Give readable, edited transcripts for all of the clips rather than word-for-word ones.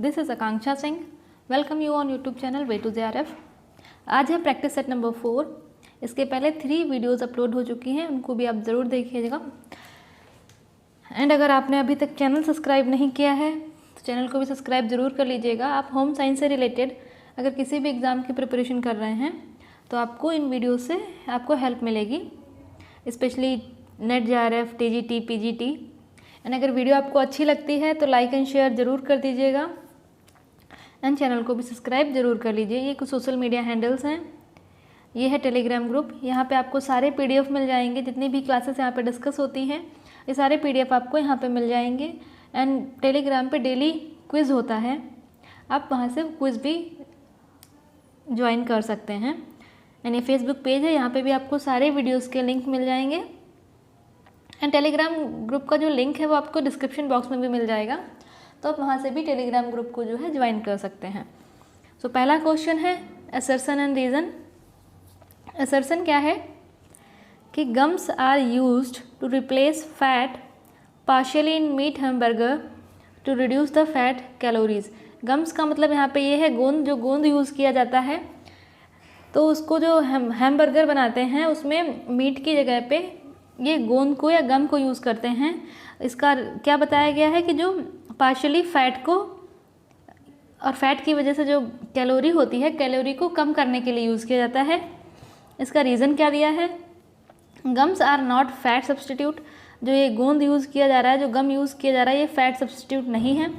This is Akanksha Singh. Welcome you on YouTube channel way to JRF। आज है practice set number 4। इसके पहले 3 videos upload हो चुकी हैं, उनको भी आप ज़रूर देखिएगा। एंड अगर आपने अभी तक चैनल सब्सक्राइब नहीं किया है तो चैनल को भी सब्सक्राइब ज़रूर कर लीजिएगा। आप होम साइंस से रिलेटेड अगर किसी भी एग्ज़ाम की प्रिपरेशन कर रहे हैं तो आपको इन वीडियो से आपको हेल्प मिलेगी, specially net JRF, TGT, PGT। And अगर वीडियो आपको अच्छी लगती है तो लाइक एंड शेयर ज़रूर कर दीजिएगा एंड चैनल को भी सब्सक्राइब ज़रूर कर लीजिए। ये कुछ सोशल मीडिया हैंडल्स हैं। ये है टेलीग्राम ग्रुप, यहाँ पे आपको सारे PDF मिल जाएंगे। जितनी भी क्लासेस यहाँ पे डिस्कस होती हैं ये सारे PDF आपको यहाँ पे मिल जाएंगे। एंड टेलीग्राम पे डेली क्विज़ होता है, आप वहाँ से क्विज़ भी ज्वाइन कर सकते हैं। एंड ये फेसबुक पेज है, यहाँ पे भी आपको सारे वीडियोस के लिंक मिल जाएंगे। एंड टेलीग्राम ग्रुप का जो लिंक है वो आपको डिस्क्रिप्शन बॉक्स में भी मिल जाएगा, तो आप वहाँ से भी टेलीग्राम ग्रुप को जो है ज्वाइन कर सकते हैं। सो पहला क्वेश्चन है असर्शन एंड रीज़न। असर्शन क्या है कि gums are used to replace fat partially in meat hamburger to reduce the fat calories. Gums का मतलब यहाँ पे ये है गोंद, जो गोंद यूज़ किया जाता है तो उसको जो हैमबर्गर बनाते हैं उसमें मीट की जगह पे ये गोंद को या गम को यूज़ करते हैं। इसका क्या बताया गया है कि जो पार्शियली फ़ैट को और फैट की वजह से जो कैलोरी होती है, कैलोरी को कम करने के लिए यूज़ किया जाता है। इसका रीज़न क्या दिया है, gums are not fat substitute. जो ये गोंद यूज़ किया जा रहा है, जो गम यूज़ किया जा रहा है, ये फैट सब्सटीट्यूट नहीं है।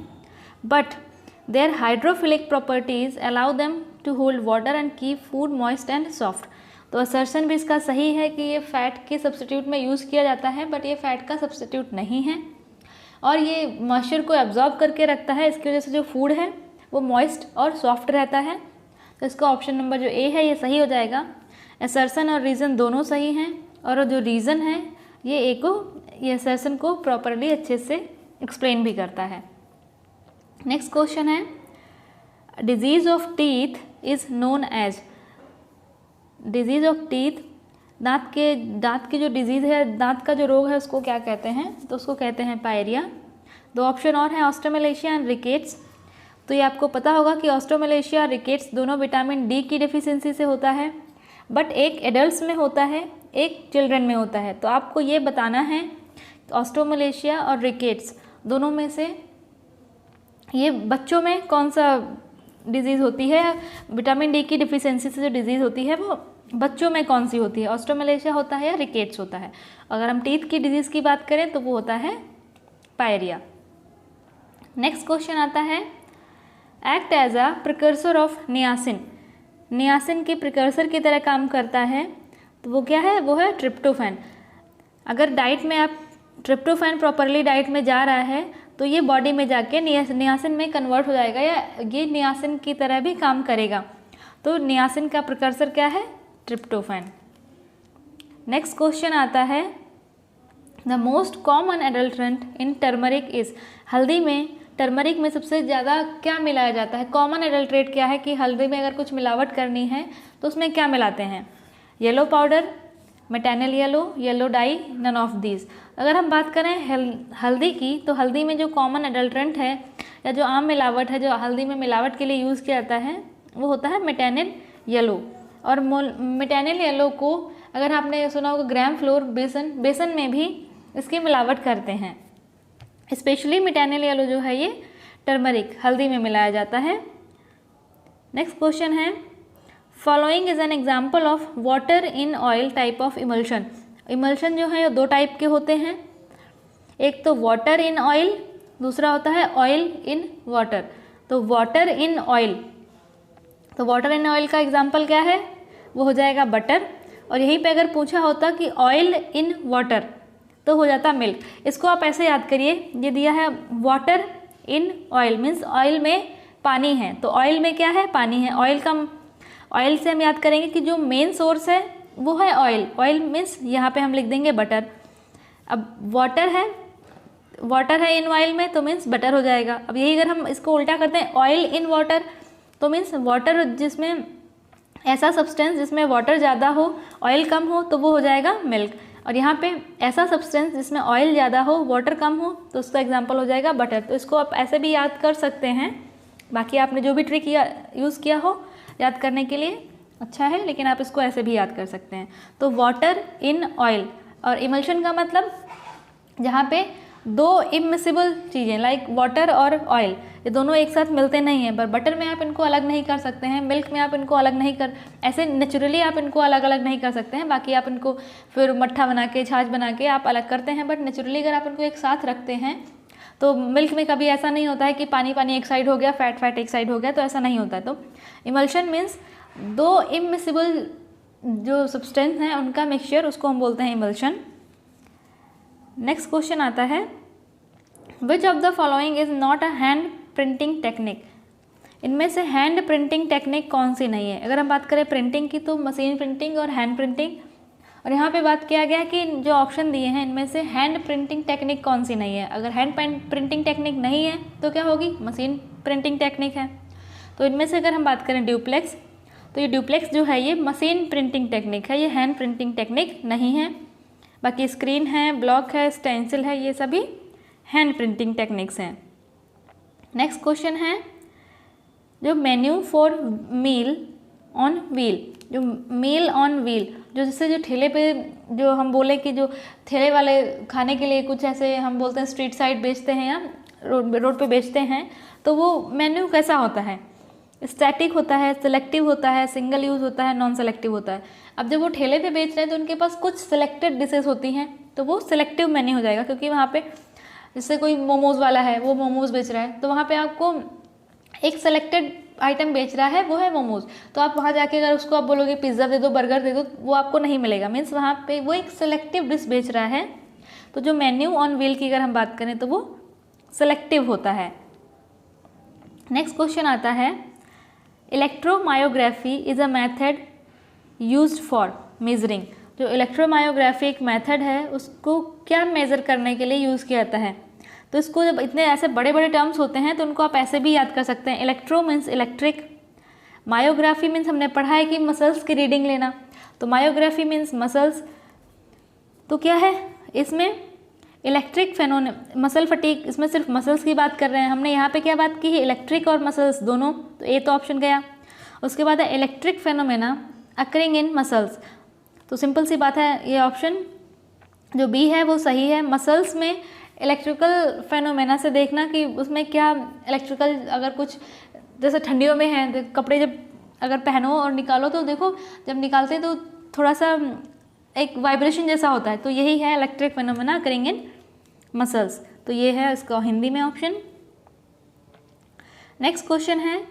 But their hydrophilic properties allow them to hold water and keep food moist and soft. तो असर्शन भी इसका सही है कि ये फ़ैट के सब्सटीट्यूट में यूज़ किया जाता है, बट ये फ़ैट का सब्सटीट्यूट नहीं है और ये मॉइस्चर को एब्जॉर्ब करके रखता है। इसकी वजह से जो फूड है वो मॉइस्ट और सॉफ्ट रहता है। तो इसका ऑप्शन नंबर जो ए है ये सही हो जाएगा। असर्शन और रीज़न दोनों सही हैं और जो रीज़न है ये असर्शन को प्रॉपरली अच्छे से एक्सप्लेन भी करता है। नेक्स्ट क्वेश्चन है disease of teeth is known as. Disease of teeth, दांत की जो डिजीज़ है, दांत का जो रोग है उसको क्या कहते हैं, तो उसको कहते हैं पायरिया। 2 ऑप्शन और हैं ऑस्ट्रोमलेशिया एंड रिकेट्स। तो ये आपको पता होगा कि ऑस्ट्रोमलेशिया और रिकेट्स दोनों विटामिन D की डेफिशिएंसी से होता है, बट एक एडल्ट्स में होता है, एक चिल्ड्रन में होता है। तो आपको ये बताना है ऑस्ट्रोमलेशिया और रिकेट्स दोनों में से ये बच्चों में कौन सा डिजीज़ होती है, विटामिन D की डिफिशियंसी से जो डिजीज़ होती है वो बच्चों में कौन सी होती है, ऑस्ट्रोमलेशिया होता है या रिकेट्स होता है। अगर हम टीथ की डिजीज़ की बात करें तो वो होता है पायरिया। नेक्स्ट क्वेश्चन आता है act as a precursor of niacin. Niacin के प्रिकर्सर की तरह काम करता है, तो वो क्या है, वो है ट्रिप्टोफैन। अगर डाइट में आप ट्रिप्टोफैन प्रॉपरली डाइट में जा रहा है तो ये बॉडी में जाके नियासिन में कन्वर्ट हो जाएगा या ये नियासिन की तरह भी काम करेगा। तो नियासिन का प्रिकर्सर क्या है, ट्रिप्टोफैन। नेक्स्ट क्वेश्चन आता है the most common adulterant in turmeric is. हल्दी में, टर्मरिक में सबसे ज़्यादा क्या मिलाया जाता है, कॉमन एडल्ट्रेट क्या है कि हल्दी में अगर कुछ मिलावट करनी है तो उसमें क्या मिलाते हैं, yellow powder, metanil yellow, yellow dye, none of these. अगर हम बात करें हल्दी की तो हल्दी में जो कॉमन एडल्ट्रेंट है या जो आम मिलावट है जो हल्दी में मिलावट के लिए यूज़ किया जाता है वो होता है मेटानिल येलो। और मेटानिल येलो को अगर आपने सुना होगा ग्राम फ्लोर, बेसन में भी इसकी मिलावट करते हैं। स्पेशली मेटानिल येलो जो है ये टर्मरिक हल्दी में मिलाया जाता है। नेक्स्ट क्वेश्चन है following is an example of water in oil type of emulsion. Emulsion जो है 2 टाइप के होते हैं, एक तो वाटर इन ऑयल, दूसरा होता है ऑयल इन वाटर। तो वाटर इन ऑयल, तो वाटर इन ऑयल का एग्जाम्पल क्या है, वो हो जाएगा बटर। और यहीं पे अगर पूछा होता कि ऑयल इन वाटर तो हो जाता मिल्क। इसको आप ऐसे याद करिए, ये दिया है water in oil means oil में पानी है, तो ऑयल में क्या है, पानी है। ऑयल से हम याद करेंगे कि जो मेन सोर्स है वो है ऑयल। ऑयल मीन्स यहाँ पे हम लिख देंगे बटर। अब वाटर है इन ऑयल में तो मीन्स बटर हो जाएगा। अब यही अगर हम इसको उल्टा करते हैं ऑयल इन वाटर तो मीन्स वाटर जिसमें ऐसा सब्सटेंस जिसमें वाटर ज़्यादा हो ऑयल कम हो तो वो हो जाएगा मिल्क। और यहाँ पे ऐसा सब्सटेंस जिसमें ऑयल ज़्यादा हो वाटर कम हो तो उसका एग्जांपल हो जाएगा बटर। तो इसको आप ऐसे भी याद कर सकते हैं बाकी आपने जो भी ट्रिक यूज़ किया हो याद करने के लिए अच्छा है, लेकिन आप इसको ऐसे भी याद कर सकते हैं। तो वाटर इन ऑयल, और इमल्शन का मतलब जहाँ पे दो इमिसिबल चीज़ें लाइक वाटर और ऑयल ये दोनों एक साथ मिलते नहीं हैं, पर बटर में आप इनको अलग नहीं कर सकते हैं, मिल्क में आप इनको अलग नहीं कर, ऐसे नेचुरली आप इनको अलग अलग नहीं कर सकते हैं। बाकी आप इनको फिर मट्ठा बना के छाछ बना के आप अलग करते हैं, बट नेचुरली अगर आप इनको एक साथ रखते हैं तो मिल्क में कभी ऐसा नहीं होता है कि पानी पानी एक साइड हो गया, फैट फैट एक साइड हो गया, तो ऐसा नहीं होता है। तो इमल्शन मीन्स दो इमिसिबल जो सब्सटेंस हैं उनका मिक्सचर, उसको हम बोलते हैं इमल्शन। नेक्स्ट क्वेश्चन आता है, which of the following is not a hand printing technique. इनमें से हैंड प्रिंटिंग टेक्निक कौन सी नहीं है। अगर हम बात करें प्रिंटिंग की तो मशीन प्रिंटिंग और हैंड प्रिंटिंग, और यहाँ पे बात किया गया कि जो ऑप्शन दिए हैं इनमें से हैंड प्रिंटिंग टेक्निक कौन सी नहीं है। अगर हैंड प्रिंटिंग टेक्निक नहीं है तो क्या होगी, मशीन प्रिंटिंग टेक्निक है। तो इनमें से अगर हम बात करें ड्यूप्लेक्स, तो ये ड्यूप्लेक्स जो है ये मशीन प्रिंटिंग टेक्निक है, ये हैंड प्रिंटिंग टेक्निक नहीं है। बाकी स्क्रीन है, ब्लॉक है, स्टेंसिल है, ये सभी हैंड प्रिंटिंग टेक्निक्स हैं। नेक्स्ट क्वेश्चन है, जो menu for meal on wheel, जो मील ऑन व्हील, जो जैसे जो ठेले पे जो हम बोले कि जो ठेले वाले खाने के लिए कुछ ऐसे हम बोलते हैं स्ट्रीट साइड बेचते हैं या रोड पे बेचते हैं, तो वो मेन्यू कैसा होता है, स्टैटिक होता है, सिलेक्टिव होता है, सिंगल यूज़ होता है, नॉन सेलेक्टिव होता है। अब जब वो ठेले पे बेच रहे हैं तो उनके पास कुछ सिलेक्टेड डिशेस होती हैं, तो वो सिलेक्टिव मेन्यू हो जाएगा, क्योंकि वहाँ पे जैसे कोई मोमोज़ वाला है, वो मोमोज़ बेच रहा है, तो वहाँ पे आपको एक सेलेक्टेड आइटम बेच रहा है, वो है मोमोज़। तो आप वहाँ जाके अगर उसको आप बोलोगे पिज़्ज़ा दे दो, बर्गर दे दो, वो आपको नहीं मिलेगा। मीन्स वहाँ पे वो एक सेलेक्टिव डिश बेच रहा है। तो जो मेन्यू ऑन व्हील की अगर हम बात करें तो वो सेलेक्टिव होता है। नेक्स्ट क्वेश्चन आता है, electromyography is a method used for measuring. जो इलेक्ट्रोमायोग्राफी एक मेथड है, उसको क्या मेज़र करने के लिए यूज़ किया जाता है। तो इसको जब इतने ऐसे बड़े बड़े टर्म्स होते हैं तो उनको आप ऐसे भी याद कर सकते हैं। Electro means electric, myography means हमने पढ़ा है कि मसल्स की रीडिंग लेना, तो मायोग्राफी मीन्स मसल्स। तो क्या है इसमें इलेक्ट्रिक मसल फटीक, इसमें सिर्फ मसल्स की बात कर रहे हैं। हमने यहाँ पे क्या बात की है, इलेक्ट्रिक और मसल्स दोनों, तो ए तो ऑप्शन गया। उसके बाद है electric phenomena occurring in muscles, तो सिंपल सी बात है ये ऑप्शन जो बी है वो सही है। मसल्स में इलेक्ट्रिकल फेनोमेना से देखना कि उसमें क्या इलेक्ट्रिकल, अगर कुछ जैसे ठंडियों में है कपड़े जब अगर पहनो और निकालो तो देखो जब निकालते हैं तो थोड़ा सा एक वाइब्रेशन जैसा होता है, तो यही है electric phenomena occurring in muscles. तो ये है इसका हिंदी में ऑप्शन। नेक्स्ट क्वेश्चन है,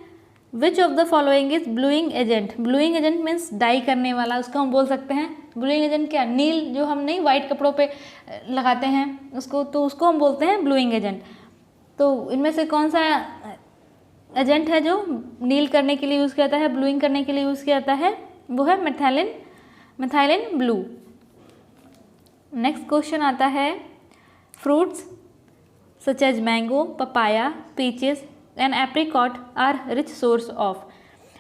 which of the following is bluing agent. Bluing agent means dye करने वाला, उसको हम बोल सकते हैं ब्लूइंग एजेंट। क्या, नील जो हम नहीं वाइट कपड़ों पे लगाते हैं उसको, तो उसको हम बोलते हैं ब्लूइंग एजेंट। तो इनमें से कौन सा एजेंट है जो नील करने के लिए यूज़ किया जाता है, ब्लूइंग करने के लिए यूज़ किया जाता है, वो है मेथाइलिन ब्लू। नेक्स्ट क्वेश्चन आता है, fruits such as mango, papaya, peaches and apricot are rich source of.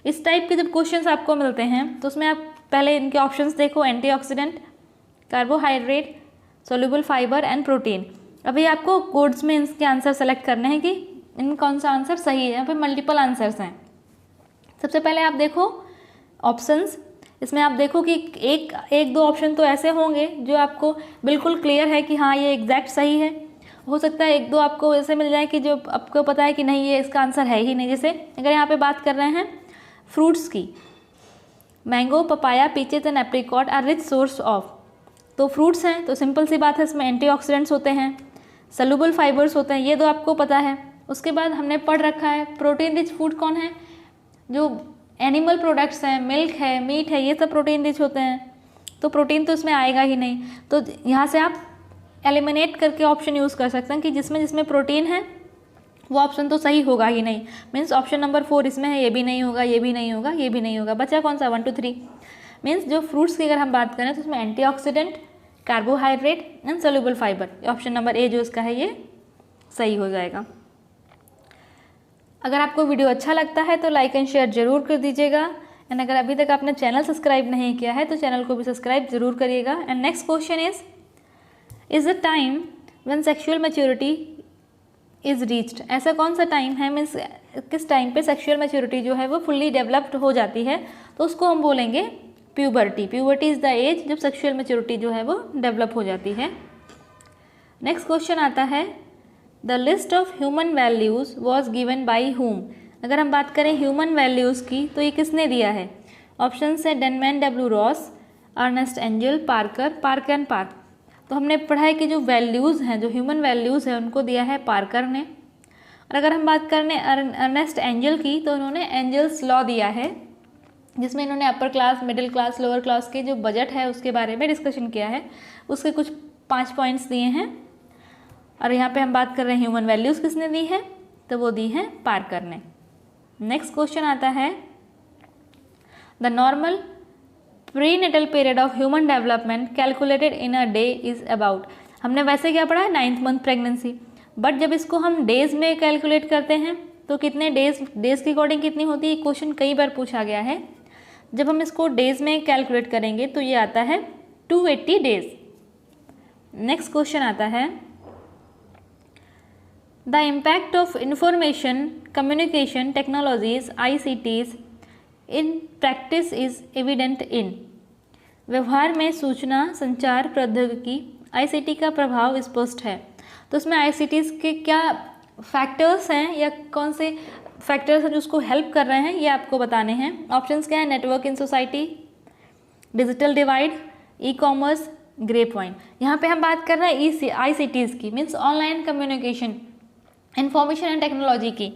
इस टाइप के जब क्वेश्चंस आपको मिलते हैं तो उसमें आप पहले इनके ऑप्शंस देखो, antioxidant, carbohydrate, soluble fibre and protein. अभी आपको कोड्स में इसके आंसर सेलेक्ट करने हैं कि इन कौन सा आंसर सही है। यहाँ पे मल्टीपल आंसर्स हैं। सबसे पहले आप देखो ऑप्शंस, इसमें आप देखो कि एक दो ऑप्शन तो ऐसे होंगे जो आपको बिल्कुल क्लियर है कि हाँ ये एग्जैक्ट सही है। हो सकता है एक दो आपको ऐसे मिल जाए कि जो आपको पता है कि नहीं ये इसका आंसर है ही नहीं। जैसे अगर यहाँ पे बात कर रहे हैं फ्रूट्स की, mango, papaya, peaches and apricot are rich source of, तो फ्रूट्स हैं तो सिंपल सी बात है इसमें एंटीऑक्सीडेंट्स होते हैं, सॉल्युबल फाइबर्स होते हैं, ये तो आपको पता है। उसके बाद हमने पढ़ रखा है प्रोटीन रिच फूड कौन है, जो एनिमल प्रोडक्ट्स हैं, मिल्क है, मीट है, ये सब प्रोटीन रिच होते हैं, तो प्रोटीन तो इसमें आएगा ही नहीं। तो यहाँ से आप एलिमिनेट करके ऑप्शन यूज़ कर सकते हैं कि जिसमें प्रोटीन है वो ऑप्शन तो सही होगा ही नहीं। मीन्स ऑप्शन नंबर 4 इसमें है, ये भी नहीं होगा, ये भी नहीं होगा, ये भी नहीं होगा। बचा कौन सा, 1 2 3। मीन्स जो फ्रूट्स की अगर हम बात करें तो उसमें antioxidant, carbohydrate and soluble fibre, option number A जो इसका है ये सही हो जाएगा। अगर आपको वीडियो अच्छा लगता है तो लाइक एंड शेयर जरूर कर दीजिएगा। एंड अगर अभी तक आपने चैनल सब्सक्राइब नहीं किया है तो चैनल को भी सब्सक्राइब जरूर करिएगा। And next question is the time when sexual maturity is reached. ऐसा कौन सा टाइम है, मीन्स किस टाइम पे सेक्सुअल मैच्योरिटी जो है वो फुल्ली डेवलप्ड हो जाती है, तो उसको हम बोलेंगे puberty. Puberty is the age जब सेक्सुअल मैच्योरिटी जो है वो डेवलप हो जाती है। नेक्स्ट क्वेश्चन आता है, the list of human values was given by हुम। अगर हम बात करें ह्यूमन वैल्यूज़ की तो ये किसने दिया है? ऑप्शन है Denman W Ross, Ernest Angel, Parker, Parker and Park. तो हमने पढ़ा है कि जो वैल्यूज़ हैं, जो ह्यूमन वैल्यूज़ हैं, उनको दिया है पार्कर ने। और अगर हम बात करें अर्नेस्ट एंजल की तो उन्होंने एंजल्स लॉ दिया है, जिसमें इन्होंने upper class, middle class, lower class के जो बजट है उसके बारे में डिस्कशन किया है। उसके कुछ 5 पॉइंट्स दिए हैं। और यहाँ पे हम बात कर रहे हैं ह्यूमन वैल्यूज़ किसने दी है, तो वो दी है पार्कर ने। नेक्स्ट क्वेश्चन आता है, the normal prenatal period of human development calculated in a day is about. हमने वैसे क्या पढ़ा है, 9th मंथ प्रेगनेंसी, बट जब इसको हम डेज़ में कैलकुलेट करते हैं तो कितने डेज़ के अकॉर्डिंग कितनी होती है, क्वेश्चन कई बार पूछा गया है। जब हम इसको डेज़ में कैलकुलेट करेंगे तो ये आता है 280 डेज़। नेक्स्ट क्वेश्चन आता है, the impact of information communication technologies ICTs in practice is evident in. व्यवहार में सूचना संचार प्रौद्योगिकी ICT का प्रभाव स्पष्ट है। तो इसमें ICTs के क्या फैक्टर्स हैं या कौन से फैक्टर्स हैं जो उसको हेल्प कर रहे हैं, ये आपको बताने हैं। ऑप्शंस क्या है, network in society, digital divide, e-commerce, grey point. यहाँ पे हम बात कर रहे हैं ICTs की, means online communication, information and technology की।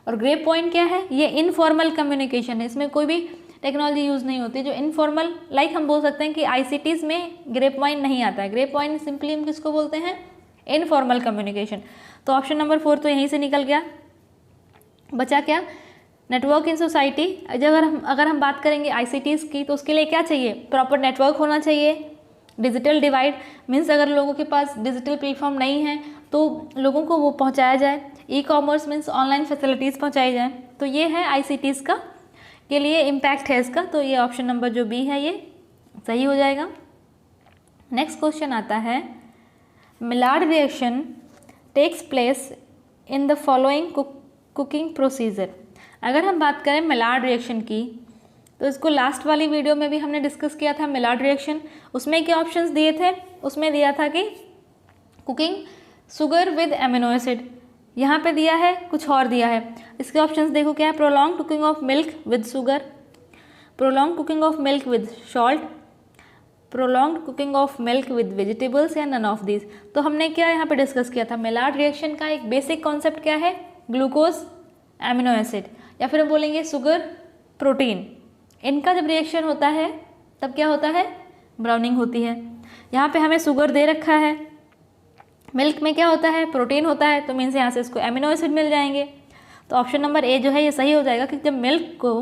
और ग्रे पॉइंट क्या है, ये इनफॉर्मल कम्युनिकेशन है, इसमें कोई भी टेक्नोलॉजी यूज़ नहीं होती। जो इनफॉर्मल, लाइक हम बोल सकते हैं कि ICTs में ग्रे पॉइंट नहीं आता है। ग्रे पॉइंट सिंपली हम किसको बोलते हैं, इनफॉर्मल कम्युनिकेशन। तो ऑप्शन नंबर 4 तो यहीं से निकल गया। बचा क्या, नेटवर्क इन सोसाइटी। अगर हम बात करेंगे ICTs की तो उसके लिए क्या चाहिए, प्रॉपर नेटवर्क होना चाहिए। डिजिटल डिवाइड मीन्स अगर लोगों के पास डिजिटल प्लेटफॉर्म नहीं है तो लोगों को वो पहुंचाया जाए। ई-कॉमर्स मीन्स ऑनलाइन फैसिलिटीज़ पहुंचाई जाए। तो ये है ICTs का के लिए इम्पैक्ट है इसका। तो ये ऑप्शन नंबर जो बी है ये सही हो जाएगा। नेक्स्ट क्वेश्चन आता है, Maillard reaction takes place in the following cooking procedure. अगर हम बात करें मिलार्ड रिएक्शन की तो इसको लास्ट वाली वीडियो में भी हमने डिस्कस किया था। मिलार्ड रिएक्शन, उसमें क्या ऑप्शंस दिए थे, उसमें दिया था कि cooking sugar with amino acid, यहाँ पे दिया है कुछ और दिया है। इसके ऑप्शंस देखो क्या है, prolong cooking of milk with sugar, prolong cooking of milk with salt, prolong cooking of milk with vegetables या नन ऑफ दिस। तो हमने क्या यहाँ पे डिस्कस किया था, मिलार्ड रिएक्शन का एक बेसिक कॉन्सेप्ट क्या है, ग्लूकोज एमिनो एसिड, या फिर हम बोलेंगे शुगर प्रोटीन। इनका जब रिएक्शन होता है तब क्या होता है, ब्राउनिंग होती है। यहाँ पे हमें शुगर दे रखा है, मिल्क में क्या होता है, प्रोटीन होता है, तो मीन्स यहाँ से इसको एमिनो एसिड मिल जाएंगे। तो ऑप्शन नंबर ए जो है ये सही हो जाएगा कि जब मिल्क को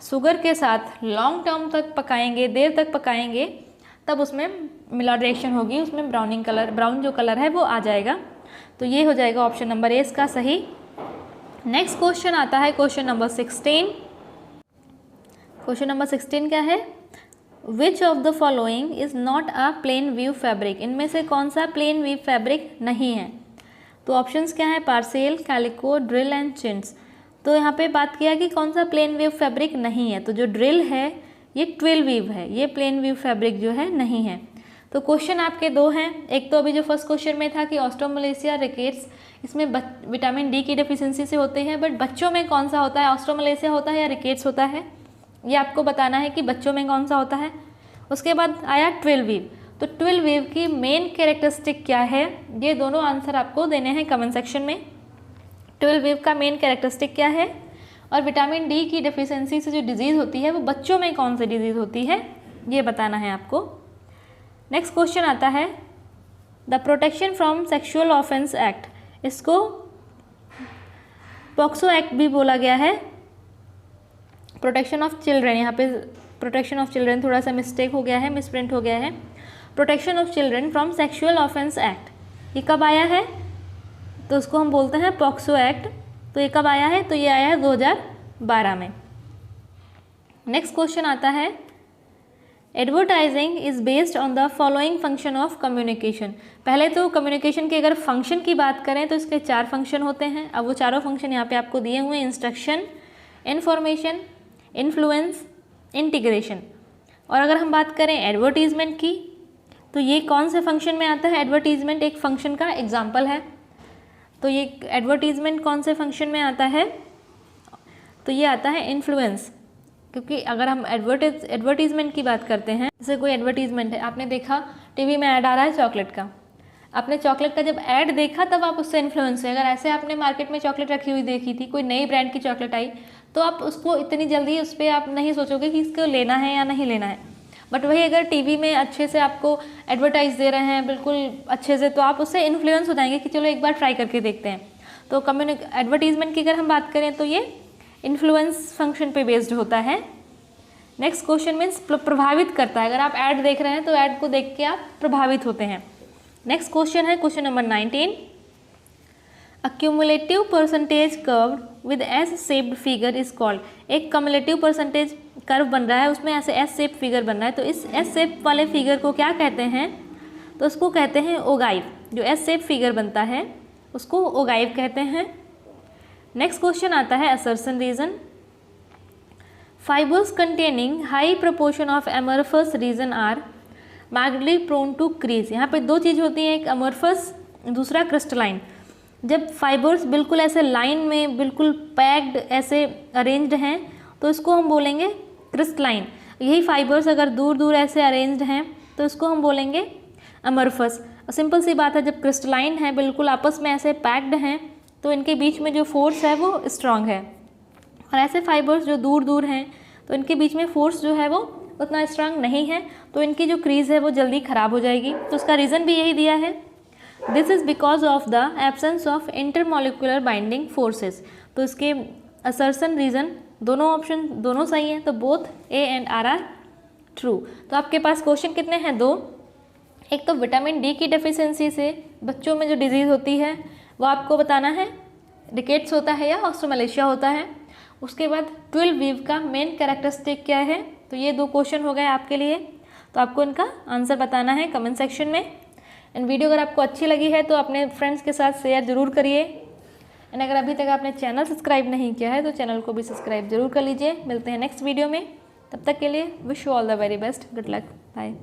शुगर के साथ लॉन्ग टर्म तक पकाएंगे, देर तक पकाएंगे, तब उसमें मिलार्ड रिएक्शन होगी, उसमें ब्राउन जो कलर है वो आ जाएगा। तो ये हो जाएगा ऑप्शन नंबर ए इसका सही। नेक्स्ट क्वेश्चन आता है क्वेश्चन नंबर 16। क्वेश्चन नंबर 16 क्या है, which of the following is not a plain weave fabric. इनमें से कौन सा प्लेन वीव फैब्रिक नहीं है। तो ऑप्शंस क्या है, पार्सेल, कैलिको, ड्रिल एंड चिंट्स। तो यहाँ पे बात किया कि कौन सा प्लेन वीव फैब्रिक नहीं है, तो जो ड्रिल है ये ट्विल वीव है, ये प्लेन वीव फैब्रिक जो है नहीं है। तो क्वेश्चन आपके दो हैं, एक तो अभी जो फर्स्ट क्वेश्चन में था कि ऑस्ट्रोमलेशिया रिकेट्स, इसमें विटामिन डी की डेफिशिएंसी से होते हैं, बट बच्चों में कौन सा होता है, ऑस्ट्रोमलेशिया होता है या रिकेट्स होता है, ये आपको बताना है कि बच्चों में कौन सा होता है। उसके बाद आया ट्विल वीव। तो ट्विल वीव की मेन कैरेक्टरिस्टिक क्या है, ये दोनों आंसर आपको देने हैं कमेंट सेक्शन में। ट्विल वीव का मेन कैरेक्टरिस्टिक क्या है, और विटामिन डी की डेफिशिएंसी से जो डिजीज़ होती है वो बच्चों में कौन सी डिजीज़ होती है, ये बताना है आपको। नेक्स्ट क्वेश्चन आता है, the protection from sexual offence act, इसको पॉक्सो एक्ट भी बोला गया है। प्रोटेक्शन ऑफ चिल्ड्रन, यहाँ पे प्रोटेक्शन ऑफ चिल्ड्रन थोड़ा सा मिस्टेक हो गया है, मिसप्रिंट हो गया है। Protection of children from sexual offence act, ये कब आया है, तो उसको हम बोलते हैं पॉक्सो एक्ट। तो ये कब आया है, तो ये आया है 2012 में। नेक्स्ट क्वेश्चन आता है, advertising is based on the following function of communication. पहले तो कम्युनिकेशन के अगर फंक्शन की बात करें तो इसके 4 फंक्शन होते हैं। अब वो चारों फंक्शन यहाँ पे आपको दिए हुए हैं, इंस्ट्रक्शन, इन्फॉर्मेशन, इन्फ्लुएंस, इंटीग्रेशन। और अगर हम बात करें एडवर्टीज़मेंट की तो ये कौन से फंक्शन में आता है? एडवर्टीज़मेंट एक फंक्शन का एग्जाम्पल है। तो ये एडवर्टीज़मेंट कौन से फंक्शन में आता है? तो ये आता है इन्फ्लुएंस, क्योंकि अगर हम एडवर्टीज़मेंट की बात करते हैं, जैसे कोई एडवर्टीज़मेंट है, आपने देखा टीवी में ऐड आ रहा है चॉकलेट का, आपने चॉकलेट का जब ऐड देखा तब आप उससे इन्फ्लुएंस हुए। अगर ऐसे आपने मार्केट में चॉकलेट रखी हुई देखी थी, कोई नई ब्रांड की चॉकलेट आई, तो आप उसको इतनी जल्दी उस पर आप नहीं सोचोगे कि इसको लेना है या नहीं लेना है। बट वही अगर टीवी में अच्छे से आपको एडवर्टाइज दे रहे हैं बिल्कुल अच्छे से, तो आप उससे इन्फ्लुएंस हो जाएंगे कि चलो एक बार ट्राई करके देखते हैं। तो एडवर्टीज़मेंट की अगर हम बात करें तो ये इन्फ्लुएंस फंक्शन पे बेस्ड होता है। नेक्स्ट क्वेश्चन मीन्स प्रभावित करता है। अगर आप ऐड देख रहे हैं तो ऐड को देख के आप प्रभावित होते हैं। नेक्स्ट क्वेश्चन है question number 19। A cumulative percentage curve with S shaped figure is called. एक कम्युलेटिव परसेंटेज कर्व बन रहा है, उसमें ऐसे एस शेप फिगर बन रहा है, तो इस एस शेप वाले फिगर को क्या कहते हैं? तो उसको कहते हैं ओगाइव। जो एस शेप फिगर बनता है उसको ओगाइव कहते हैं। नेक्स्ट क्वेश्चन आता है assertion reason. Fibres containing high proportion of amorphous region are markedly prone to crease. यहाँ पे 2 चीज़ होती हैं, एक अमरफस, दूसरा क्रिस्टलाइन। जब फाइबर्स बिल्कुल ऐसे लाइन में बिल्कुल पैक्ड ऐसे अरेंज्ड हैं तो इसको हम बोलेंगे क्रिस्टलाइन। यही फाइबर्स अगर दूर दूर ऐसे अरेंज्ड हैं तो इसको हम बोलेंगे अमरफस। सिंपल सी बात है, जब क्रिस्टलाइन है बिल्कुल आपस में ऐसे पैक्ड हैं तो इनके बीच में जो फोर्स है वो स्ट्रांग है, और ऐसे फाइबर्स जो दूर दूर हैं तो इनके बीच में फोर्स जो है वो उतना स्ट्रांग नहीं है, तो इनकी जो क्रीज है वो जल्दी ख़राब हो जाएगी। तो उसका रीज़न भी यही दिया है, this is because of the absence of intermolecular binding forces. तो इसके असर्शन रीज़न दोनों ऑप्शन दोनों सही हैं, तो both A and R true. तो आपके पास क्वेश्चन कितने हैं? 2। एक तो विटामिन डी की डेफिशिएंसी से बच्चों में जो डिजीज़ होती है वो आपको बताना है, रिकेट्स होता है या ऑस्ट्रोमलेशिया होता है। उसके बाद 12 वीव का मेन कैरेक्टरिस्टिक क्या है? तो ये 2 क्वेश्चन हो गए आपके लिए, तो आपको इनका आंसर बताना है कमेंट सेक्शन में। एंड वीडियो अगर आपको अच्छी लगी है तो अपने फ्रेंड्स के साथ शेयर ज़रूर करिए। एंड अगर अभी तक आपने चैनल सब्सक्राइब नहीं किया है तो चैनल को भी सब्सक्राइब जरूर कर लीजिए। मिलते हैं नेक्स्ट वीडियो में, तब तक के लिए wish you all the very best, good luck, bye.